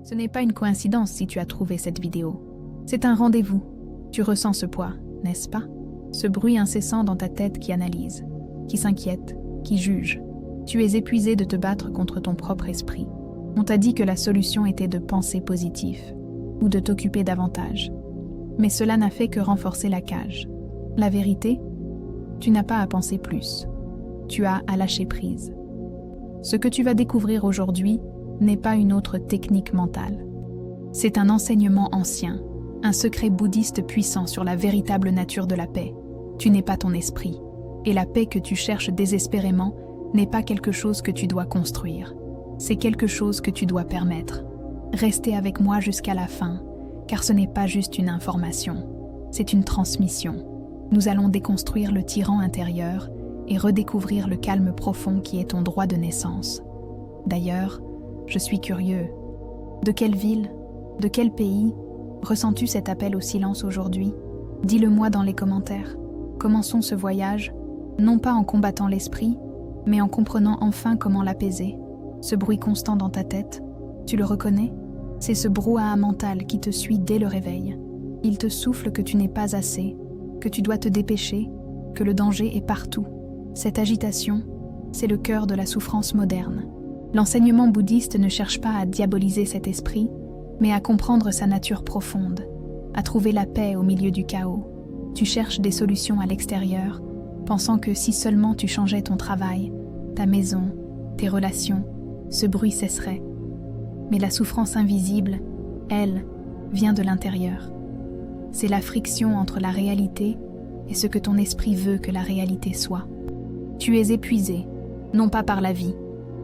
Ce n'est pas une coïncidence si tu as trouvé cette vidéo. C'est un rendez-vous. Tu ressens ce poids, n'est-ce pas? Ce bruit incessant dans ta tête qui analyse, qui s'inquiète, qui juge. Tu es épuisé de te battre contre ton propre esprit. On t'a dit que la solution était de penser positif ou de t'occuper davantage. Mais cela n'a fait que renforcer la cage. La vérité, tu n'as pas à penser plus. Tu as à lâcher prise. Ce que tu vas découvrir aujourd'hui n'est pas une autre technique mentale. C'est un enseignement ancien, un secret bouddhiste puissant sur la véritable nature de la paix. Tu n'es pas ton esprit, et la paix que tu cherches désespérément n'est pas quelque chose que tu dois construire. C'est quelque chose que tu dois permettre. Restez avec moi jusqu'à la fin, car ce n'est pas juste une information, c'est une transmission. Nous allons déconstruire le tyran intérieur et redécouvrir le calme profond qui est ton droit de naissance. D'ailleurs, je suis curieux. De quelle ville, de quel pays ressens-tu cet appel au silence aujourd'hui? Dis-le-moi dans les commentaires. Commençons ce voyage, non pas en combattant l'esprit, mais en comprenant enfin comment l'apaiser. Ce bruit constant dans ta tête, tu le reconnais? C'est ce brouhaha mental qui te suit dès le réveil. Il te souffle que tu n'es pas assez, que tu dois te dépêcher, que le danger est partout. Cette agitation, c'est le cœur de la souffrance moderne. L'enseignement bouddhiste ne cherche pas à diaboliser cet esprit, mais à comprendre sa nature profonde, à trouver la paix au milieu du chaos. Tu cherches des solutions à l'extérieur, pensant que si seulement tu changeais ton travail, ta maison, tes relations, ce bruit cesserait. Mais la souffrance invisible, elle, vient de l'intérieur. C'est la friction entre la réalité et ce que ton esprit veut que la réalité soit. Tu es épuisé, non pas par la vie,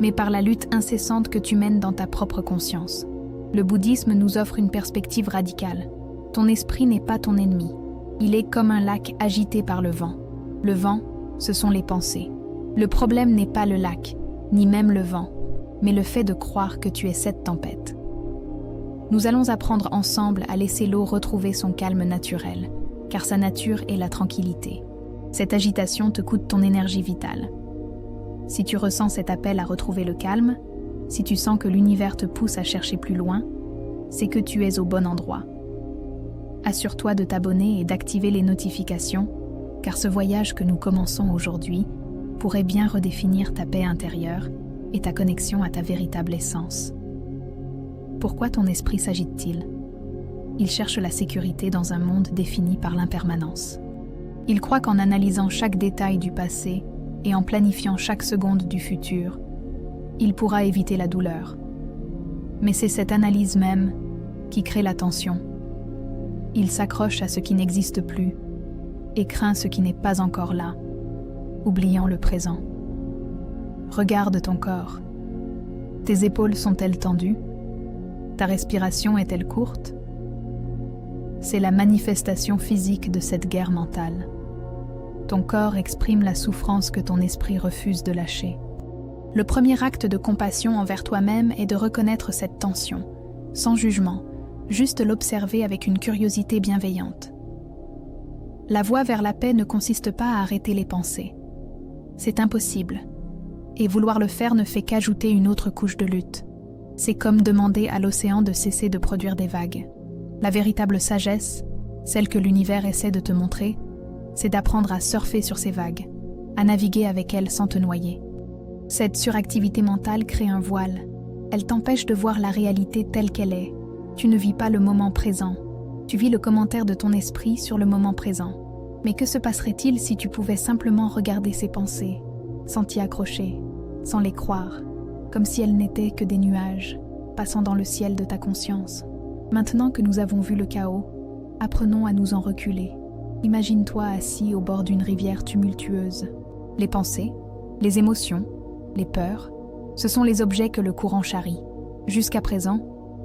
mais par la lutte incessante que tu mènes dans ta propre conscience. Le bouddhisme nous offre une perspective radicale. Ton esprit n'est pas ton ennemi. Il est comme un lac agité par le vent. Le vent, ce sont les pensées. Le problème n'est pas le lac, ni même le vent, mais le fait de croire que tu es cette tempête. Nous allons apprendre ensemble à laisser l'eau retrouver son calme naturel, car sa nature est la tranquillité. Cette agitation te coûte ton énergie vitale. Si tu ressens cet appel à retrouver le calme, si tu sens que l'univers te pousse à chercher plus loin, c'est que tu es au bon endroit. Assure-toi de t'abonner et d'activer les notifications, car ce voyage que nous commençons aujourd'hui pourrait bien redéfinir ta paix intérieure et ta connexion à ta véritable essence. Pourquoi ton esprit s'agite-t-il? Il cherche la sécurité dans un monde défini par l'impermanence. Il croit qu'en analysant chaque détail du passé et en planifiant chaque seconde du futur, il pourra éviter la douleur. Mais c'est cette analyse même qui crée la tension. Il s'accroche à ce qui n'existe plus et craint ce qui n'est pas encore là, oubliant le présent. Regarde ton corps. Tes épaules sont-elles tendues? Ta respiration est-elle courte? C'est la manifestation physique de cette guerre mentale. Ton corps exprime la souffrance que ton esprit refuse de lâcher. Le premier acte de compassion envers toi-même est de reconnaître cette tension, sans jugement, juste l'observer avec une curiosité bienveillante. La voie vers la paix ne consiste pas à arrêter les pensées. C'est impossible. Et vouloir le faire ne fait qu'ajouter une autre couche de lutte. C'est comme demander à l'océan de cesser de produire des vagues. La véritable sagesse, celle que l'univers essaie de te montrer, c'est d'apprendre à surfer sur ces vagues, à naviguer avec elles sans te noyer. Cette suractivité mentale crée un voile. Elle t'empêche de voir la réalité telle qu'elle est. Tu ne vis pas le moment présent. Tu vis le commentaire de ton esprit sur le moment présent. Mais que se passerait-il si tu pouvais simplement regarder ces pensées, sans t'y accrocher, sans les croire, comme si elles n'étaient que des nuages, passant dans le ciel de ta conscience? Maintenant que nous avons vu le chaos, apprenons à nous en reculer. Imagine-toi assis au bord d'une rivière tumultueuse. Les pensées, les émotions, les peurs, ce sont les objets que le courant charrie. Jusqu'à présent,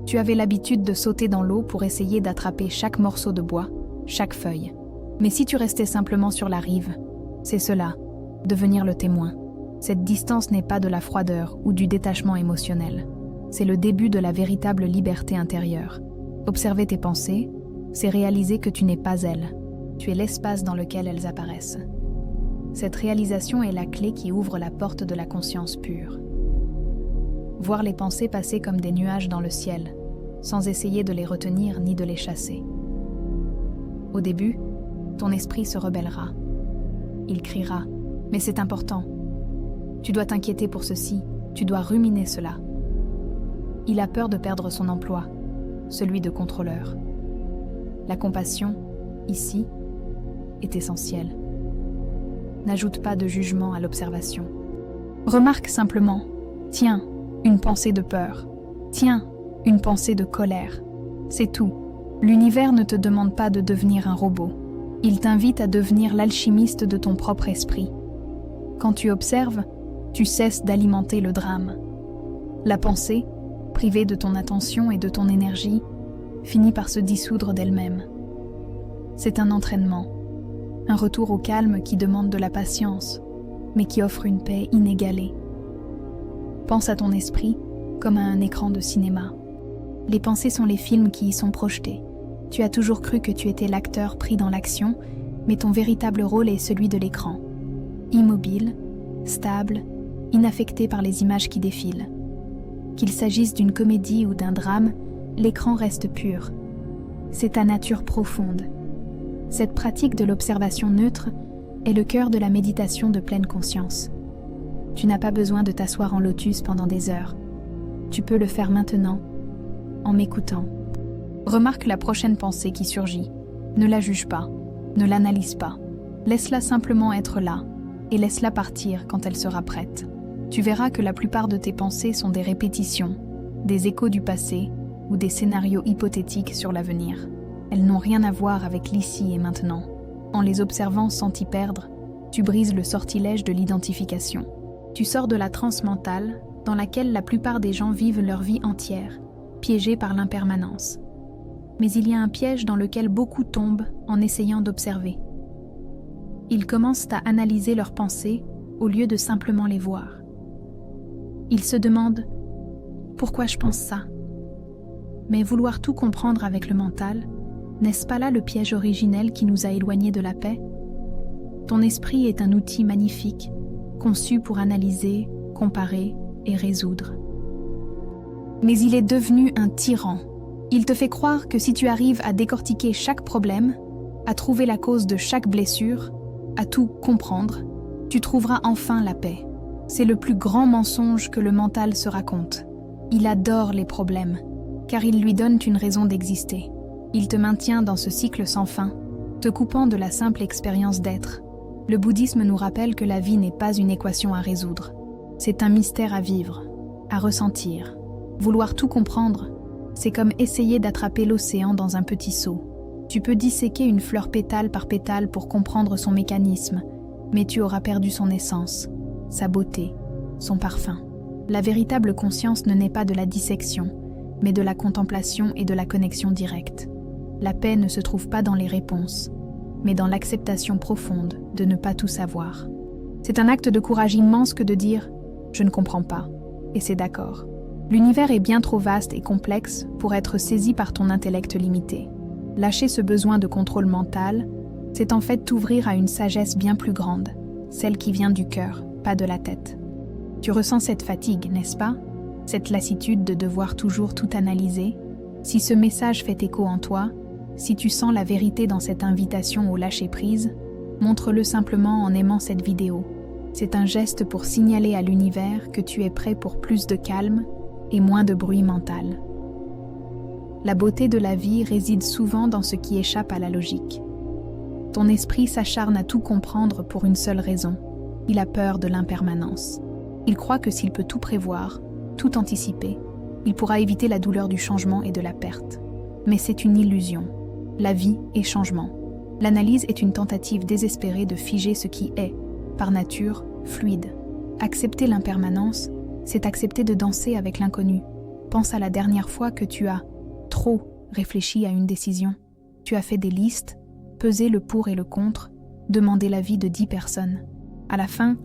tu avais l'habitude de sauter dans l'eau pour essayer d'attraper chaque morceau de bois, chaque feuille. Mais si tu restais simplement sur la rive, c'est cela, devenir le témoin. Cette distance n'est pas de la froideur ou du détachement émotionnel. C'est le début de la véritable liberté intérieure. Observer tes pensées, c'est réaliser que tu n'es pas elles. Tu es l'espace dans lequel elles apparaissent. Cette réalisation est la clé qui ouvre la porte de la conscience pure. Voir les pensées passer comme des nuages dans le ciel, sans essayer de les retenir ni de les chasser. Au début, ton esprit se rebellera. Il criera, mais c'est important. Tu dois t'inquiéter pour ceci, tu dois ruminer cela. Il a peur de perdre son emploi, celui de contrôleur. La compassion, ici, est essentielle. N'ajoute pas de jugement à l'observation. Remarque simplement, tiens, une pensée de peur. Tiens, une pensée de colère. C'est tout. L'univers ne te demande pas de devenir un robot. Il t'invite à devenir l'alchimiste de ton propre esprit. Quand tu observes, tu cesses d'alimenter le drame. La pensée, privée de ton attention et de ton énergie, finit par se dissoudre d'elle-même. C'est un entraînement, un retour au calme qui demande de la patience, mais qui offre une paix inégalée. Pense à ton esprit comme à un écran de cinéma. Les pensées sont les films qui y sont projetés. Tu as toujours cru que tu étais l'acteur pris dans l'action, mais ton véritable rôle est celui de l'écran. Immobile, stable, inaffecté par les images qui défilent. Qu'il s'agisse d'une comédie ou d'un drame, l'écran reste pur. C'est ta nature profonde. Cette pratique de l'observation neutre est le cœur de la méditation de pleine conscience. Tu n'as pas besoin de t'asseoir en lotus pendant des heures. Tu peux le faire maintenant, en m'écoutant. Remarque la prochaine pensée qui surgit. Ne la juge pas, ne l'analyse pas. Laisse-la simplement être là, et laisse-la partir quand elle sera prête. Tu verras que la plupart de tes pensées sont des répétitions, des échos du passé ou des scénarios hypothétiques sur l'avenir. Elles n'ont rien à voir avec l'ici et maintenant. En les observant sans t'y perdre, tu brises le sortilège de l'identification. Tu sors de la transe mentale dans laquelle la plupart des gens vivent leur vie entière, piégés par l'impermanence. Mais il y a un piège dans lequel beaucoup tombent en essayant d'observer. Ils commencent à analyser leurs pensées au lieu de simplement les voir. Ils se demandent « Pourquoi je pense ça ?» Mais vouloir tout comprendre avec le mental, n'est-ce pas là le piège originel qui nous a éloignés de la paix? Ton esprit est un outil magnifique, conçu pour analyser, comparer et résoudre. Mais il est devenu un tyran. Il te fait croire que si tu arrives à décortiquer chaque problème, à trouver la cause de chaque blessure, à tout comprendre, tu trouveras enfin la paix. C'est le plus grand mensonge que le mental se raconte. Il adore les problèmes, car ils lui donnent une raison d'exister. Il te maintient dans ce cycle sans fin, te coupant de la simple expérience d'être. Le bouddhisme nous rappelle que la vie n'est pas une équation à résoudre. C'est un mystère à vivre, à ressentir. Vouloir tout comprendre, c'est comme essayer d'attraper l'océan dans un petit seau. Tu peux disséquer une fleur pétale par pétale pour comprendre son mécanisme, mais tu auras perdu son essence, sa beauté, son parfum. La véritable conscience ne naît pas de la dissection, mais de la contemplation et de la connexion directe. La paix ne se trouve pas dans les réponses, mais dans l'acceptation profonde de ne pas tout savoir. C'est un acte de courage immense que de dire « je ne comprends pas » et c'est d'accord. L'univers est bien trop vaste et complexe pour être saisi par ton intellect limité. Lâcher ce besoin de contrôle mental, c'est en fait t'ouvrir à une sagesse bien plus grande, celle qui vient du cœur, pas de la tête. Tu ressens cette fatigue, n'est-ce pas? Cette lassitude de devoir toujours tout analyser? Si ce message fait écho en toi, si tu sens la vérité dans cette invitation au lâcher-prise, montre-le simplement en aimant cette vidéo. C'est un geste pour signaler à l'univers que tu es prêt pour plus de calme et moins de bruit mental. La beauté de la vie réside souvent dans ce qui échappe à la logique. Ton esprit s'acharne à tout comprendre pour une seule raison. Il a peur de l'impermanence. Il croit que s'il peut tout prévoir, tout anticiper, il pourra éviter la douleur du changement et de la perte. Mais c'est une illusion. La vie est changement. L'analyse est une tentative désespérée de figer ce qui est, par nature, fluide. Accepter l'impermanence, c'est accepter de danser avec l'inconnu. Pense à la dernière fois que tu as trop réfléchi à une décision. Tu as fait des listes, pesé le pour et le contre, demandé l'avis de 10 personnes. À la fin,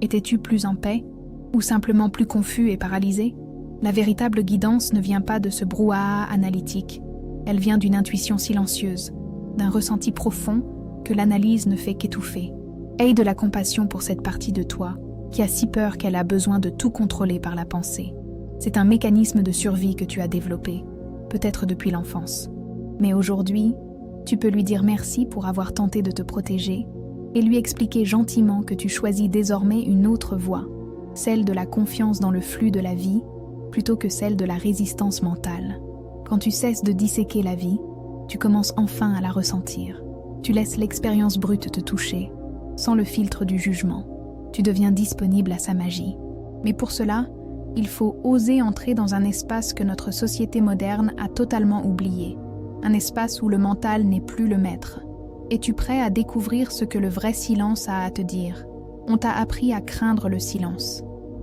étais-tu plus en paix ou simplement plus confus et paralysé? La véritable guidance ne vient pas de ce brouhaha analytique. Elle vient d'une intuition silencieuse, d'un ressenti profond que l'analyse ne fait qu'étouffer. Aie de la compassion pour cette partie de toi qui a si peur qu'elle a besoin de tout contrôler par la pensée. C'est un mécanisme de survie que tu as développé. peut-être depuis l'enfance. Mais aujourd'hui, tu peux lui dire merci pour avoir tenté de te protéger et lui expliquer gentiment que tu choisis désormais une autre voie, celle de la confiance dans le flux de la vie, plutôt que celle de la résistance mentale. Quand tu cesses de disséquer la vie, tu commences enfin à la ressentir. Tu laisses l'expérience brute te toucher, sans le filtre du jugement. Tu deviens disponible à sa magie. Mais pour cela, il faut oser entrer dans un espace que notre société moderne a totalement oublié. Un espace où le mental n'est plus le maître. Es-tu prêt à découvrir ce que le vrai silence a à te dire? On t'a appris à craindre le silence.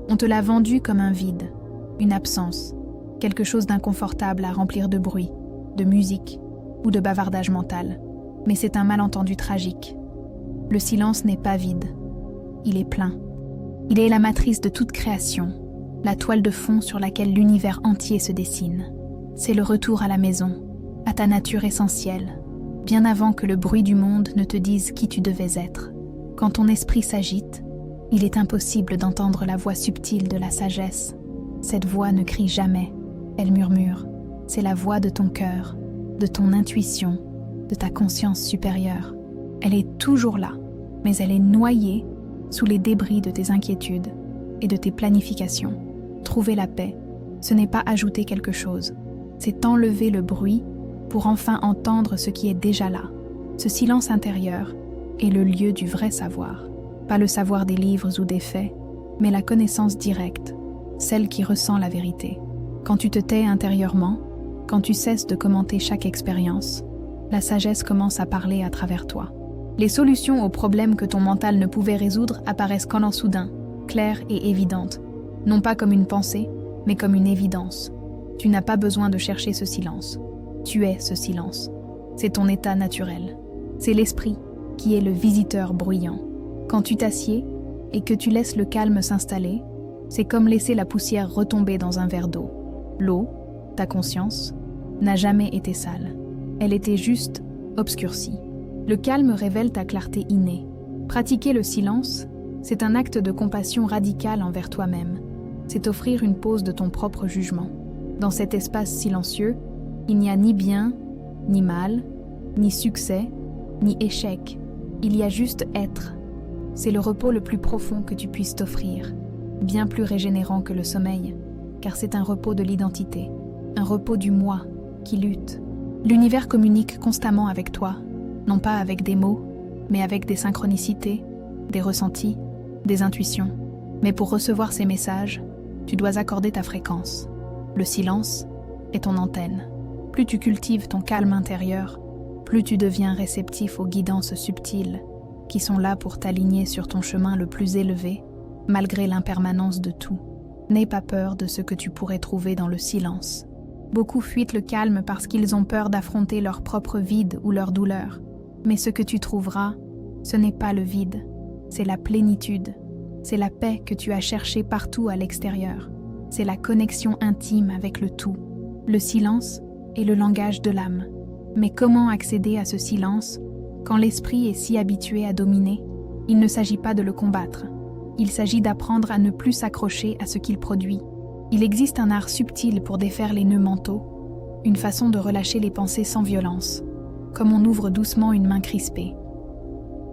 On te l'a vendu comme un vide, une absence, quelque chose d'inconfortable à remplir de bruit, de musique ou de bavardage mental. Mais c'est un malentendu tragique. Le silence n'est pas vide, il est plein. Il est la matrice de toute création, la toile de fond sur laquelle l'univers entier se dessine. C'est le retour à la maison, à ta nature essentielle, bien avant que le bruit du monde ne te dise qui tu devais être. Quand ton esprit s'agite, il est impossible d'entendre la voix subtile de la sagesse. Cette voix ne crie jamais, elle murmure. C'est la voix de ton cœur, de ton intuition, de ta conscience supérieure. Elle est toujours là, mais elle est noyée sous les débris de tes inquiétudes et de tes planifications. Trouver la paix, ce n'est pas ajouter quelque chose, c'est enlever le bruit pour enfin entendre ce qui est déjà là. Ce silence intérieur est le lieu du vrai savoir. Pas le savoir des livres ou des faits, mais la connaissance directe, celle qui ressent la vérité. Quand tu te tais intérieurement, quand tu cesses de commenter chaque expérience, la sagesse commence à parler à travers toi. Les solutions aux problèmes que ton mental ne pouvait résoudre apparaissent comme en soudain, claires et évidentes, non pas comme une pensée, mais comme une évidence. Tu n'as pas besoin de chercher ce silence. Tu es ce silence. C'est ton état naturel. C'est l'esprit qui est le visiteur bruyant. Quand tu t'assieds et que tu laisses le calme s'installer, c'est comme laisser la poussière retomber dans un verre d'eau. L'eau, ta conscience, n'a jamais été sale. Elle était juste obscurcie. Le calme révèle ta clarté innée. Pratiquer le silence, c'est un acte de compassion radicale envers toi-même. C'est offrir une pause de ton propre jugement. Dans cet espace silencieux, il n'y a ni bien, ni mal, ni succès, ni échec. Il y a juste être. C'est le repos le plus profond que tu puisses t'offrir, bien plus régénérant que le sommeil, car c'est un repos de l'identité, un repos du moi qui lutte. L'univers communique constamment avec toi, non pas avec des mots, mais avec des synchronicités, des ressentis, des intuitions. Mais pour recevoir ces messages, tu dois accorder ta fréquence. Le silence est ton antenne. Plus tu cultives ton calme intérieur, plus tu deviens réceptif aux guidances subtiles qui sont là pour t'aligner sur ton chemin le plus élevé, malgré l'impermanence de tout. N'aie pas peur de ce que tu pourrais trouver dans le silence. Beaucoup fuient le calme parce qu'ils ont peur d'affronter leur propre vide ou leur douleur. Mais ce que tu trouveras, ce n'est pas le vide, c'est la plénitude. C'est la paix que tu as cherchée partout à l'extérieur. C'est la connexion intime avec le tout. Le silence est le langage de l'âme. Mais comment accéder à ce silence quand l'esprit est si habitué à dominer? Il ne s'agit pas de le combattre. Il s'agit d'apprendre à ne plus s'accrocher à ce qu'il produit. Il existe un art subtil pour défaire les nœuds mentaux, une façon de relâcher les pensées sans violence, comme on ouvre doucement une main crispée.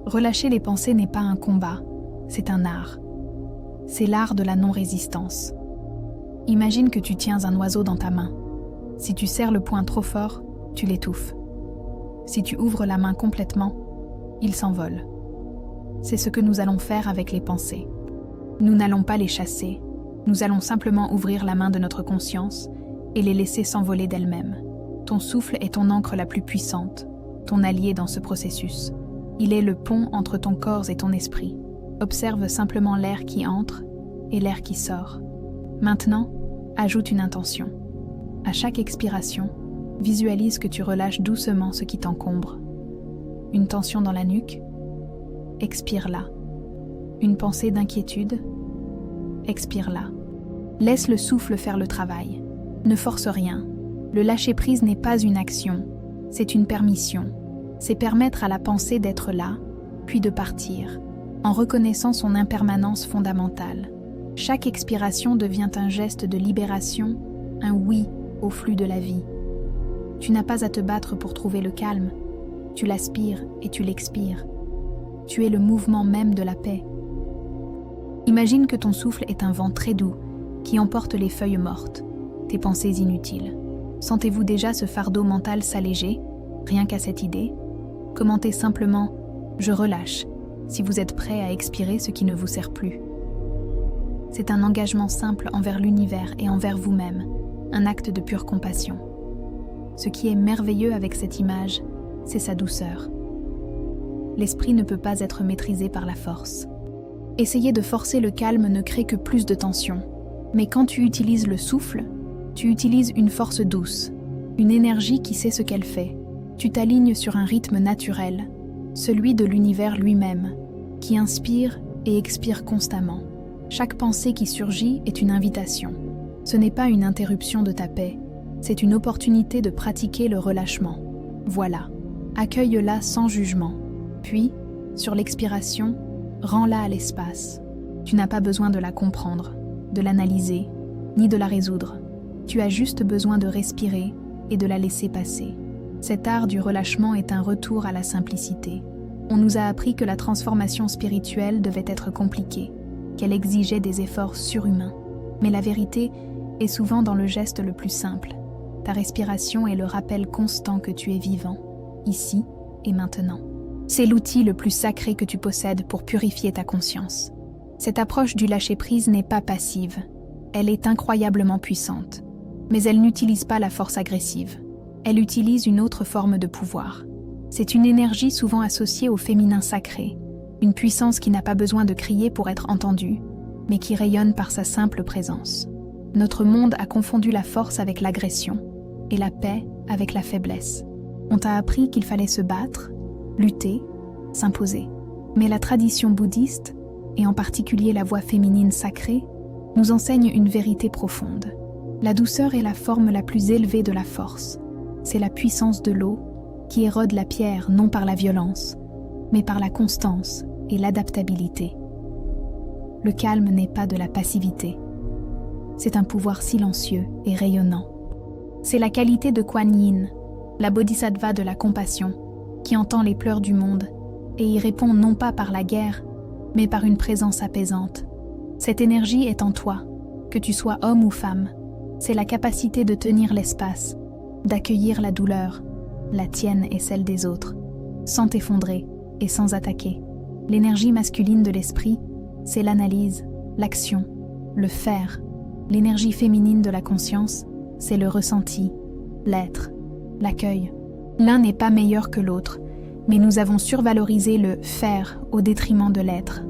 Relâcher les pensées n'est pas un combat, c'est un art. C'est l'art de la non-résistance. Imagine que tu tiens un oiseau dans ta main. Si tu serres le poing trop fort, tu l'étouffes. Si tu ouvres la main complètement, il s'envole. C'est ce que nous allons faire avec les pensées. Nous n'allons pas les chasser, nous allons simplement ouvrir la main de notre conscience et les laisser s'envoler d'elles-mêmes. Ton souffle est ton encre la plus puissante, ton allié dans ce processus. Il est le pont entre ton corps et ton esprit. Observe simplement l'air qui entre et l'air qui sort. Maintenant, ajoute une intention. À chaque expiration, visualise que tu relâches doucement ce qui t'encombre. Une tension dans la nuque, expire-la. Une pensée d'inquiétude, expire-la. Laisse le souffle faire le travail. Ne force rien. Le lâcher-prise n'est pas une action, c'est une permission. C'est permettre à la pensée d'être là, puis de partir, en reconnaissant son impermanence fondamentale. Chaque expiration devient un geste de libération, un oui au flux de la vie. Tu n'as pas à te battre pour trouver le calme. Tu l'aspires et tu l'expires. Tu es le mouvement même de la paix. Imagine que ton souffle est un vent très doux qui emporte les feuilles mortes, tes pensées inutiles. Sentez-vous déjà ce fardeau mental s'alléger, rien qu'à cette idée? Commentez simplement « Je relâche » si vous êtes prêt à expirer ce qui ne vous sert plus. C'est un engagement simple envers l'univers et envers vous-même, un acte de pure compassion. Ce qui est merveilleux avec cette image, c'est sa douceur. L'esprit ne peut pas être maîtrisé par la force. Essayer de forcer le calme ne crée que plus de tension. Mais quand tu utilises le souffle, tu utilises une force douce, une énergie qui sait ce qu'elle fait. Tu t'alignes sur un rythme naturel, celui de l'univers lui-même, qui inspire et expire constamment. Chaque pensée qui surgit est une invitation. Ce n'est pas une interruption de ta paix, c'est une opportunité de pratiquer le relâchement. Voilà, accueille-la sans jugement. Puis, sur l'expiration, rends-la à l'espace. Tu n'as pas besoin de la comprendre, de l'analyser, ni de la résoudre. Tu as juste besoin de respirer et de la laisser passer. Cet art du relâchement est un retour à la simplicité. On nous a appris que la transformation spirituelle devait être compliquée, qu'elle exigeait des efforts surhumains. Mais la vérité est souvent dans le geste le plus simple. Ta respiration est le rappel constant que tu es vivant, ici et maintenant. C'est l'outil le plus sacré que tu possèdes pour purifier ta conscience. Cette approche du lâcher-prise n'est pas passive. Elle est incroyablement puissante. Mais elle n'utilise pas la force agressive. Elle utilise une autre forme de pouvoir. C'est une énergie souvent associée au féminin sacré, une puissance qui n'a pas besoin de crier pour être entendue, mais qui rayonne par sa simple présence. Notre monde a confondu la force avec l'agression, et la paix avec la faiblesse. On t'a appris qu'il fallait se battre, lutter, s'imposer. Mais la tradition bouddhiste, et en particulier la voix féminine sacrée, nous enseigne une vérité profonde. La douceur est la forme la plus élevée de la force. C'est la puissance de l'eau qui érode la pierre non par la violence, mais par la constance et l'adaptabilité. Le calme n'est pas de la passivité. C'est un pouvoir silencieux et rayonnant. C'est la qualité de Kuan Yin, la bodhisattva de la compassion, qui entend les pleurs du monde et y répond non pas par la guerre, mais par une présence apaisante. Cette énergie est en toi, que tu sois homme ou femme. C'est la capacité de tenir l'espace, d'accueillir la douleur, la tienne et celle des autres, sans t'effondrer et sans attaquer. L'énergie masculine de l'esprit, c'est l'analyse, l'action, le faire. L'énergie féminine de la conscience, c'est le ressenti, l'être, l'accueil. L'un n'est pas meilleur que l'autre, mais nous avons survalorisé le faire au détriment de l'être.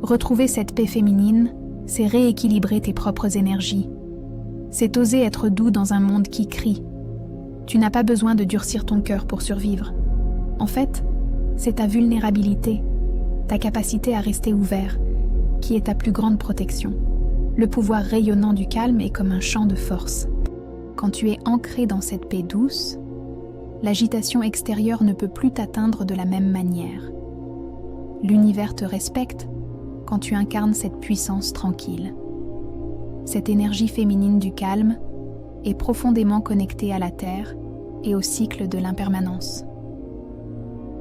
Retrouver cette paix féminine, c'est rééquilibrer tes propres énergies. C'est oser être doux dans un monde qui crie. Tu n'as pas besoin de durcir ton cœur pour survivre. En fait, c'est ta vulnérabilité, ta capacité à rester ouvert, qui est ta plus grande protection. Le pouvoir rayonnant du calme est comme un champ de force. Quand tu es ancré dans cette paix douce, l'agitation extérieure ne peut plus t'atteindre de la même manière. L'univers te respecte quand tu incarnes cette puissance tranquille. Cette énergie féminine du calme est profondément connectée à la terre et au cycle de l'impermanence.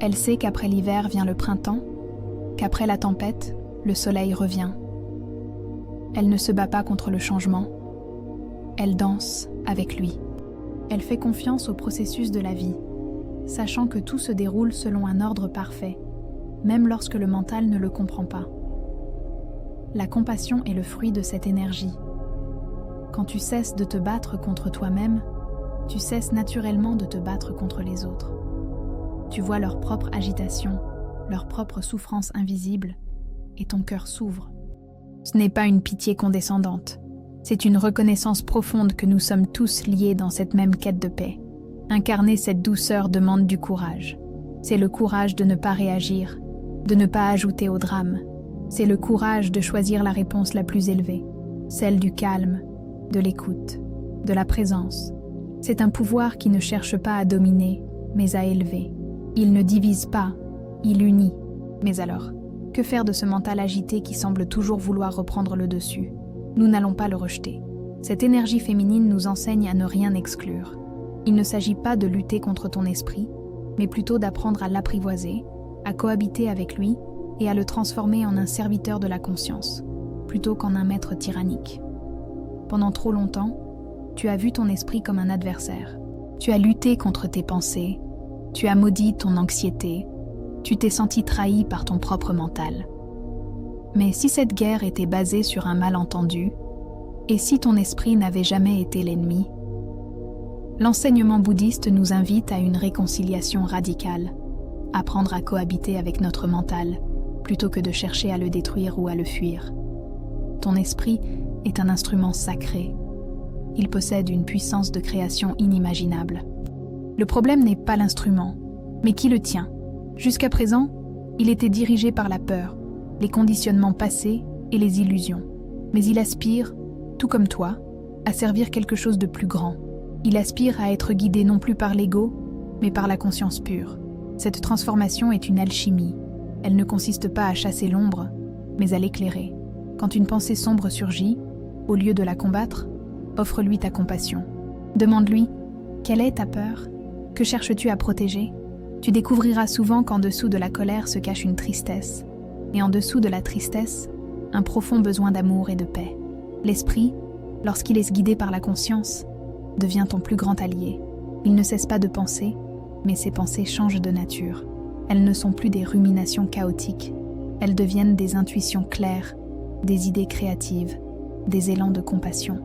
Elle sait qu'après l'hiver vient le printemps, qu'après la tempête, le soleil revient. Elle ne se bat pas contre le changement, elle danse avec lui. Elle fait confiance au processus de la vie, sachant que tout se déroule selon un ordre parfait, même lorsque le mental ne le comprend pas. La compassion est le fruit de cette énergie. Quand tu cesses de te battre contre toi-même, tu cesses naturellement de te battre contre les autres. Tu vois leur propre agitation, leur propre souffrance invisible, et ton cœur s'ouvre. Ce n'est pas une pitié condescendante, c'est une reconnaissance profonde que nous sommes tous liés dans cette même quête de paix. Incarner cette douceur demande du courage. C'est le courage de ne pas réagir, de ne pas ajouter au drame. C'est le courage de choisir la réponse la plus élevée, celle du calme, de l'écoute, de la présence. C'est un pouvoir qui ne cherche pas à dominer, mais à élever. Il ne divise pas, il unit. Mais alors, que faire de ce mental agité qui semble toujours vouloir reprendre le dessus? Nous n'allons pas le rejeter. Cette énergie féminine nous enseigne à ne rien exclure. Il ne s'agit pas de lutter contre ton esprit, mais plutôt d'apprendre à l'apprivoiser, à cohabiter avec lui et à le transformer en un serviteur de la conscience, plutôt qu'en un maître tyrannique. Pendant trop longtemps, tu as vu ton esprit comme un adversaire. Tu as lutté contre tes pensées, tu as maudit ton anxiété, tu t'es senti trahi par ton propre mental. Mais si cette guerre était basée sur un malentendu, et si ton esprit n'avait jamais été l'ennemi, l'enseignement bouddhiste nous invite à une réconciliation radicale, apprendre à cohabiter avec notre mental, plutôt que de chercher à le détruire ou à le fuir. Ton esprit est un instrument sacré. Il possède une puissance de création inimaginable. Le problème n'est pas l'instrument, mais qui le tient. Jusqu'à présent, il était dirigé par la peur, les conditionnements passés et les illusions. Mais il aspire, tout comme toi, à servir quelque chose de plus grand. Il aspire à être guidé non plus par l'ego, mais par la conscience pure. Cette transformation est une alchimie. Elle ne consiste pas à chasser l'ombre, mais à l'éclairer. Quand une pensée sombre surgit, au lieu de la combattre, offre-lui ta compassion. Demande-lui, quelle est ta peur? Que cherches-tu à protéger? Tu découvriras souvent qu'en dessous de la colère se cache une tristesse, et en dessous de la tristesse, un profond besoin d'amour et de paix. L'esprit, lorsqu'il est guidé par la conscience, devient ton plus grand allié. Il ne cesse pas de penser, mais ses pensées changent de nature. Elles ne sont plus des ruminations chaotiques, elles deviennent des intuitions claires, des idées créatives, des élans de compassion.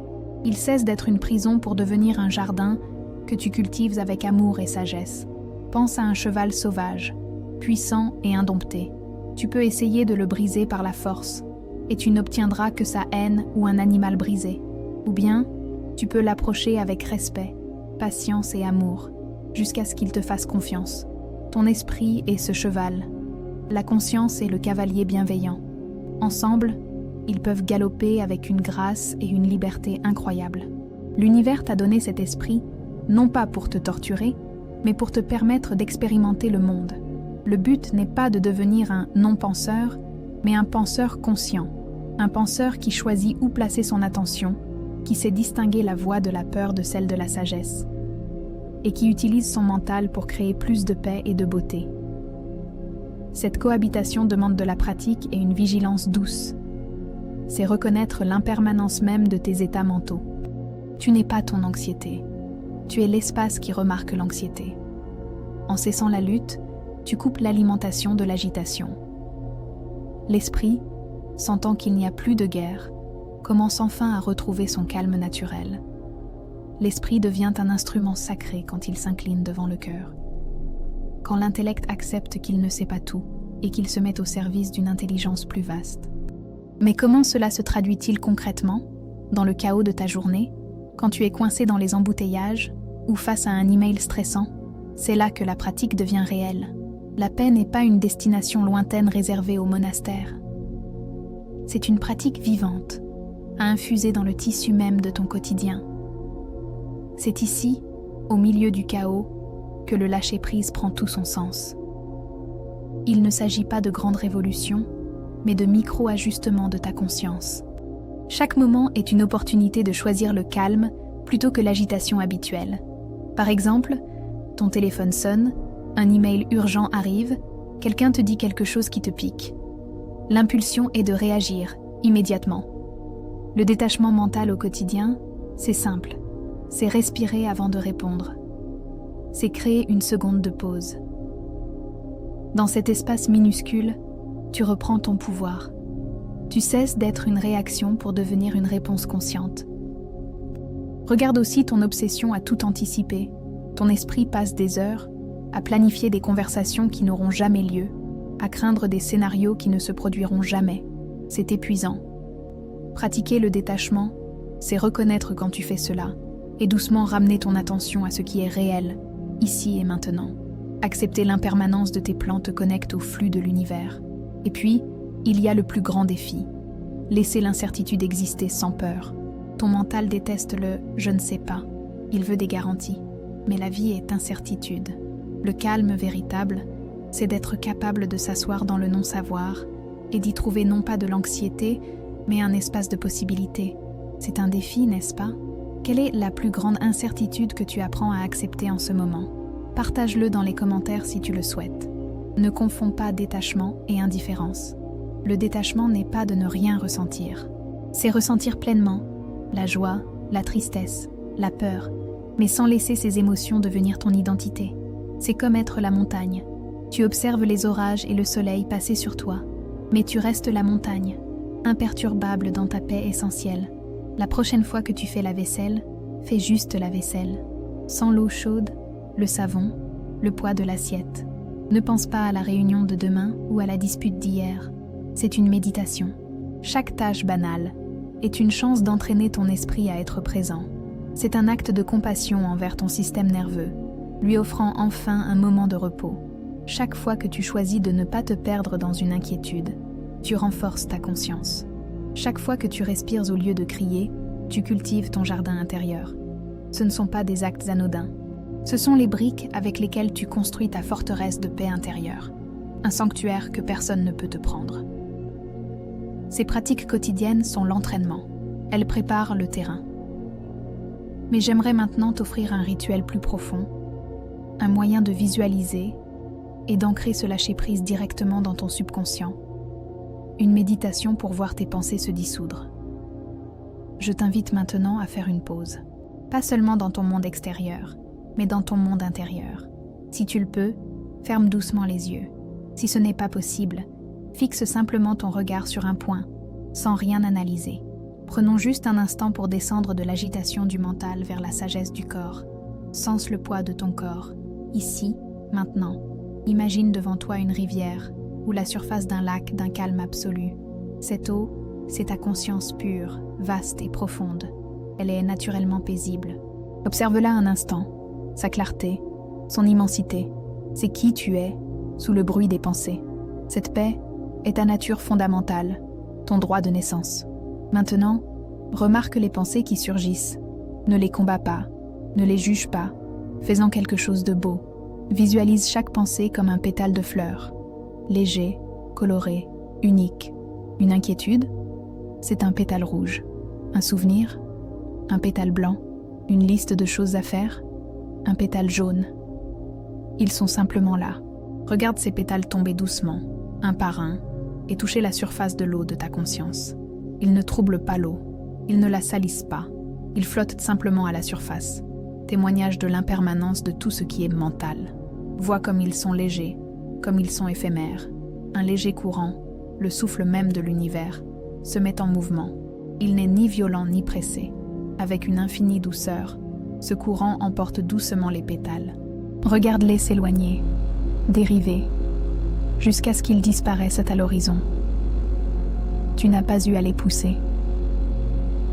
Il cesse d'être une prison pour devenir un jardin que tu cultives avec amour et sagesse. Pense à un cheval sauvage, puissant et indompté. Tu peux essayer de le briser par la force, et tu n'obtiendras que sa haine ou un animal brisé. Ou bien, tu peux l'approcher avec respect, patience et amour, jusqu'à ce qu'il te fasse confiance. Ton esprit est ce cheval, la conscience est le cavalier bienveillant. Ensemble, ils peuvent galoper avec une grâce et une liberté incroyables. L'univers t'a donné cet esprit, non pas pour te torturer, mais pour te permettre d'expérimenter le monde. Le but n'est pas de devenir un non-penseur, mais un penseur conscient, un penseur qui choisit où placer son attention, qui sait distinguer la voix de la peur de celle de la sagesse, et qui utilise son mental pour créer plus de paix et de beauté. Cette cohabitation demande de la pratique et une vigilance douce. C'est reconnaître l'impermanence même de tes états mentaux. Tu n'es pas ton anxiété. Tu es l'espace qui remarque l'anxiété. En cessant la lutte, tu coupes l'alimentation de l'agitation. L'esprit, sentant qu'il n'y a plus de guerre, commence enfin à retrouver son calme naturel. L'esprit devient un instrument sacré quand il s'incline devant le cœur. Quand l'intellect accepte qu'il ne sait pas tout et qu'il se met au service d'une intelligence plus vaste. Mais comment cela se traduit-il concrètement, dans le chaos de ta journée, quand tu es coincé dans les embouteillages ou face à un email stressant? C'est là que la pratique devient réelle. La paix n'est pas une destination lointaine réservée au monastère. C'est une pratique vivante, à infuser dans le tissu même de ton quotidien. C'est ici, au milieu du chaos, que le lâcher-prise prend tout son sens. Il ne s'agit pas de grandes révolutions, mais de micro-ajustements de ta conscience. Chaque moment est une opportunité de choisir le calme plutôt que l'agitation habituelle. Par exemple, ton téléphone sonne, un email urgent arrive, quelqu'un te dit quelque chose qui te pique. L'impulsion est de réagir, immédiatement. Le détachement mental au quotidien, c'est simple. C'est respirer avant de répondre. C'est créer une seconde de pause. Dans cet espace minuscule, tu reprends ton pouvoir. Tu cesses d'être une réaction pour devenir une réponse consciente. Regarde aussi ton obsession à tout anticiper. Ton esprit passe des heures à planifier des conversations qui n'auront jamais lieu, à craindre des scénarios qui ne se produiront jamais. C'est épuisant. Pratiquer le détachement, c'est reconnaître quand tu fais cela et doucement ramener ton attention à ce qui est réel, ici et maintenant. Accepter l'impermanence de tes plans te connecte au flux de l'univers. Et puis, il y a le plus grand défi. Laisser l'incertitude exister sans peur. Ton mental déteste le « je ne sais pas ». Il veut des garanties. Mais la vie est incertitude. Le calme véritable, c'est d'être capable de s'asseoir dans le non-savoir et d'y trouver non pas de l'anxiété, mais un espace de possibilités. C'est un défi, n'est-ce pas? Quelle est la plus grande incertitude que tu apprends à accepter en ce moment? Partage-le dans les commentaires si tu le souhaites. Ne confonds pas détachement et indifférence. Le détachement n'est pas de ne rien ressentir. C'est ressentir pleinement la joie, la tristesse, la peur, mais sans laisser ces émotions devenir ton identité. C'est comme être la montagne. Tu observes les orages et le soleil passer sur toi, mais tu restes la montagne, imperturbable dans ta paix essentielle. La prochaine fois que tu fais la vaisselle, fais juste la vaisselle, sans l'eau chaude, le savon, le poids de l'assiette. Ne pense pas à la réunion de demain ou à la dispute d'hier. C'est une méditation. Chaque tâche banale est une chance d'entraîner ton esprit à être présent. C'est un acte de compassion envers ton système nerveux, lui offrant enfin un moment de repos. Chaque fois que tu choisis de ne pas te perdre dans une inquiétude, tu renforces ta conscience. Chaque fois que tu respires au lieu de crier, tu cultives ton jardin intérieur. Ce ne sont pas des actes anodins. Ce sont les briques avec lesquelles tu construis ta forteresse de paix intérieure. Un sanctuaire que personne ne peut te prendre. Ces pratiques quotidiennes sont l'entraînement. Elles préparent le terrain. Mais j'aimerais maintenant t'offrir un rituel plus profond, un moyen de visualiser et d'ancrer ce lâcher-prise directement dans ton subconscient. Une méditation pour voir tes pensées se dissoudre. Je t'invite maintenant à faire une pause. Pas seulement dans ton monde extérieur, mais dans ton monde intérieur. Si tu le peux, ferme doucement les yeux. Si ce n'est pas possible, fixe simplement ton regard sur un point, sans rien analyser. Prenons juste un instant pour descendre de l'agitation du mental vers la sagesse du corps. Sens le poids de ton corps. Ici, maintenant. Imagine devant toi une rivière ou la surface d'un lac d'un calme absolu. Cette eau, c'est ta conscience pure, vaste et profonde. Elle est naturellement paisible. Observe-la un instant, sa clarté, son immensité. C'est qui tu es, sous le bruit des pensées. Cette paix est ta nature fondamentale, ton droit de naissance. Maintenant, remarque les pensées qui surgissent. Ne les combats pas, ne les juge pas, fais-en quelque chose de beau. Visualise chaque pensée comme un pétale de fleurs. Léger, coloré, unique. Une inquiétude, c'est un pétale rouge. Un souvenir, un pétale blanc. Une liste de choses à faire, un pétale jaune. Ils sont simplement là. Regarde ces pétales tomber doucement, un par un, et toucher la surface de l'eau de ta conscience. Ils ne troublent pas l'eau, ils ne la salissent pas, ils flottent simplement à la surface, témoignage de l'impermanence de tout ce qui est mental. Vois comme ils sont légers, comme ils sont éphémères. Un léger courant, le souffle même de l'univers, se met en mouvement. Il n'est ni violent ni pressé. Avec une infinie douceur, ce courant emporte doucement les pétales. Regarde-les s'éloigner, dériver, jusqu'à ce qu'ils disparaissent à l'horizon. Tu n'as pas eu à les pousser.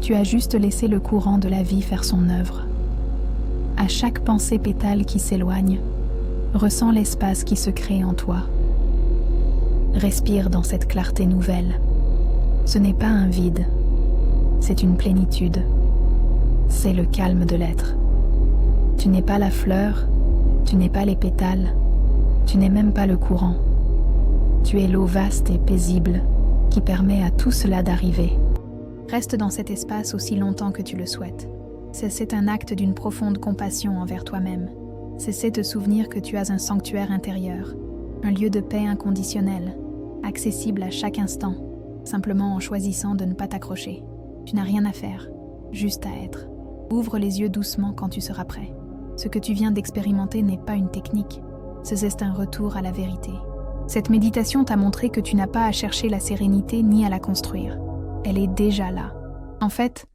Tu as juste laissé le courant de la vie faire son œuvre. À chaque pensée pétale qui s'éloigne, ressens l'espace qui se crée en toi. Respire dans cette clarté nouvelle. Ce n'est pas un vide, c'est une plénitude. C'est le calme de l'être. Tu n'es pas la fleur, tu n'es pas les pétales, tu n'es même pas le courant. Tu es l'eau vaste et paisible qui permet à tout cela d'arriver. Reste dans cet espace aussi longtemps que tu le souhaites. C'est un acte d'une profonde compassion envers toi-même. C'est te souvenir que tu as un sanctuaire intérieur, un lieu de paix inconditionnel, accessible à chaque instant, simplement en choisissant de ne pas t'accrocher. Tu n'as rien à faire, juste à être. Ouvre les yeux doucement quand tu seras prêt. Ce que tu viens d'expérimenter n'est pas une technique, c'est un retour à la vérité. Cette méditation t'a montré que tu n'as pas à chercher la sérénité ni à la construire. Elle est déjà là. En fait,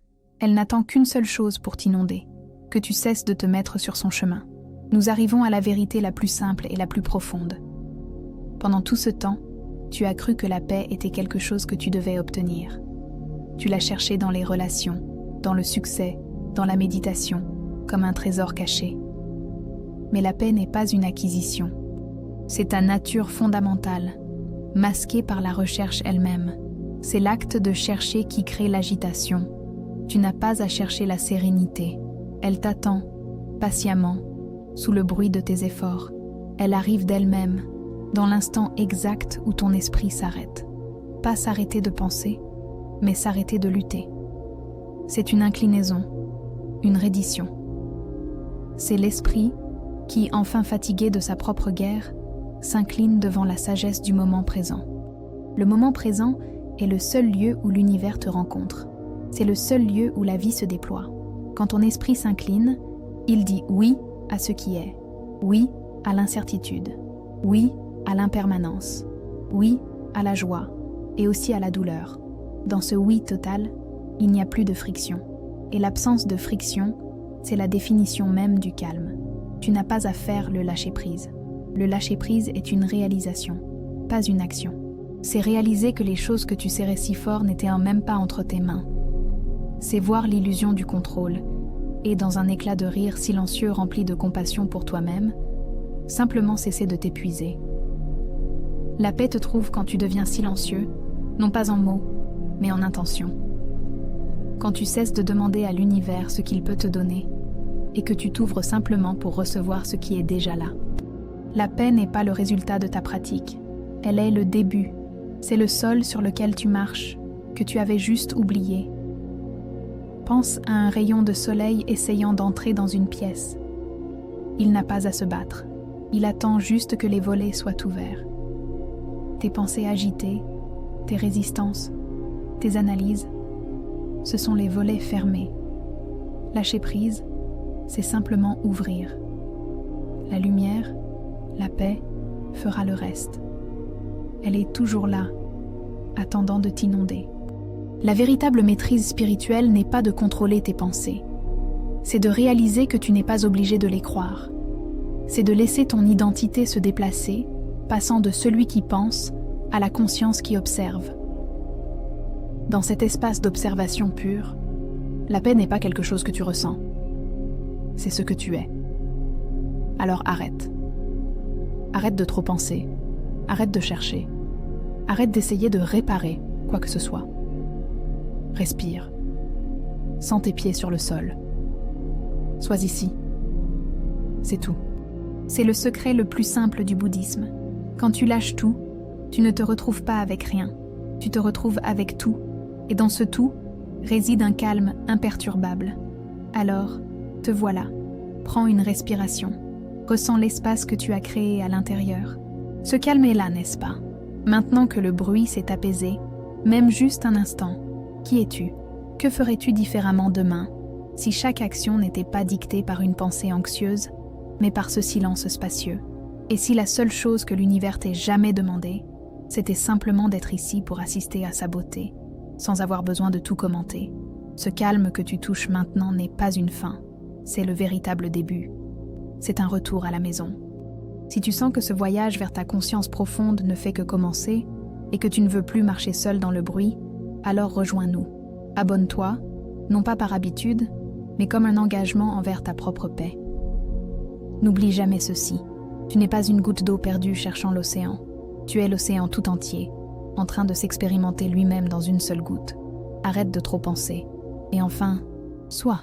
elle n'attend qu'une seule chose pour t'inonder, que tu cesses de te mettre sur son chemin. Nous arrivons à la vérité la plus simple et la plus profonde. Pendant tout ce temps, tu as cru que la paix était quelque chose que tu devais obtenir. Tu l'as cherché dans les relations, dans le succès, dans la méditation, comme un trésor caché. Mais la paix n'est pas une acquisition. C'est ta nature fondamentale, masquée par la recherche elle-même. C'est l'acte de chercher qui crée l'agitation. Tu n'as pas à chercher la sérénité. Elle t'attend, patiemment, sous le bruit de tes efforts. Elle arrive d'elle-même, dans l'instant exact où ton esprit s'arrête. Pas s'arrêter de penser, mais s'arrêter de lutter. C'est une inclinaison, une reddition. C'est l'esprit qui, enfin fatigué de sa propre guerre, s'incline devant la sagesse du moment présent. Le moment présent est le seul lieu où l'univers te rencontre. C'est le seul lieu où la vie se déploie. Quand ton esprit s'incline, il dit oui à ce qui est, oui à l'incertitude, oui à l'impermanence, oui à la joie et aussi à la douleur. Dans ce oui total, il n'y a plus de friction. Et l'absence de friction, c'est la définition même du calme. Tu n'as pas à faire le lâcher-prise. Le lâcher-prise est une réalisation, pas une action. C'est réaliser que les choses que tu serrais si fort n'étaient même pas entre tes mains. C'est voir l'illusion du contrôle et, dans un éclat de rire silencieux rempli de compassion pour toi-même, simplement cesser de t'épuiser. La paix te trouve quand tu deviens silencieux, non pas en mots, mais en intention. Quand tu cesses de demander à l'univers ce qu'il peut te donner et que tu t'ouvres simplement pour recevoir ce qui est déjà là. La paix n'est pas le résultat de ta pratique, elle est le début. C'est le sol sur lequel tu marches, que tu avais juste oublié. Pense à un rayon de soleil essayant d'entrer dans une pièce. Il n'a pas à se battre, il attend juste que les volets soient ouverts. Tes pensées agitées, tes résistances, tes analyses, ce sont les volets fermés. Lâcher prise, c'est simplement ouvrir. La lumière, la paix, fera le reste. Elle est toujours là, attendant de t'inonder. La véritable maîtrise spirituelle n'est pas de contrôler tes pensées. C'est de réaliser que tu n'es pas obligé de les croire. C'est de laisser ton identité se déplacer, passant de celui qui pense à la conscience qui observe. Dans cet espace d'observation pure, la paix n'est pas quelque chose que tu ressens. C'est ce que tu es. Alors arrête. Arrête de trop penser. Arrête de chercher. Arrête d'essayer de réparer quoi que ce soit. Respire. Sens tes pieds sur le sol. Sois ici. C'est tout. C'est le secret le plus simple du bouddhisme. Quand tu lâches tout, tu ne te retrouves pas avec rien. Tu te retrouves avec tout. Et dans ce tout, réside un calme imperturbable. Alors, te voilà. Prends une respiration. Ressens l'espace que tu as créé à l'intérieur. Ce calme est là, n'est-ce pas? Maintenant que le bruit s'est apaisé, même juste un instant, qui es-tu? Que ferais-tu différemment demain, si chaque action n'était pas dictée par une pensée anxieuse, mais par ce silence spacieux? Et si la seule chose que l'univers t'ait jamais demandé, c'était simplement d'être ici pour assister à sa beauté, sans avoir besoin de tout commenter? Ce calme que tu touches maintenant n'est pas une fin, c'est le véritable début. C'est un retour à la maison. Si tu sens que ce voyage vers ta conscience profonde ne fait que commencer et que tu ne veux plus marcher seul dans le bruit, alors rejoins-nous. Abonne-toi, non pas par habitude, mais comme un engagement envers ta propre paix. N'oublie jamais ceci. Tu n'es pas une goutte d'eau perdue cherchant l'océan. Tu es l'océan tout entier, en train de s'expérimenter lui-même dans une seule goutte. Arrête de trop penser. Et enfin, sois.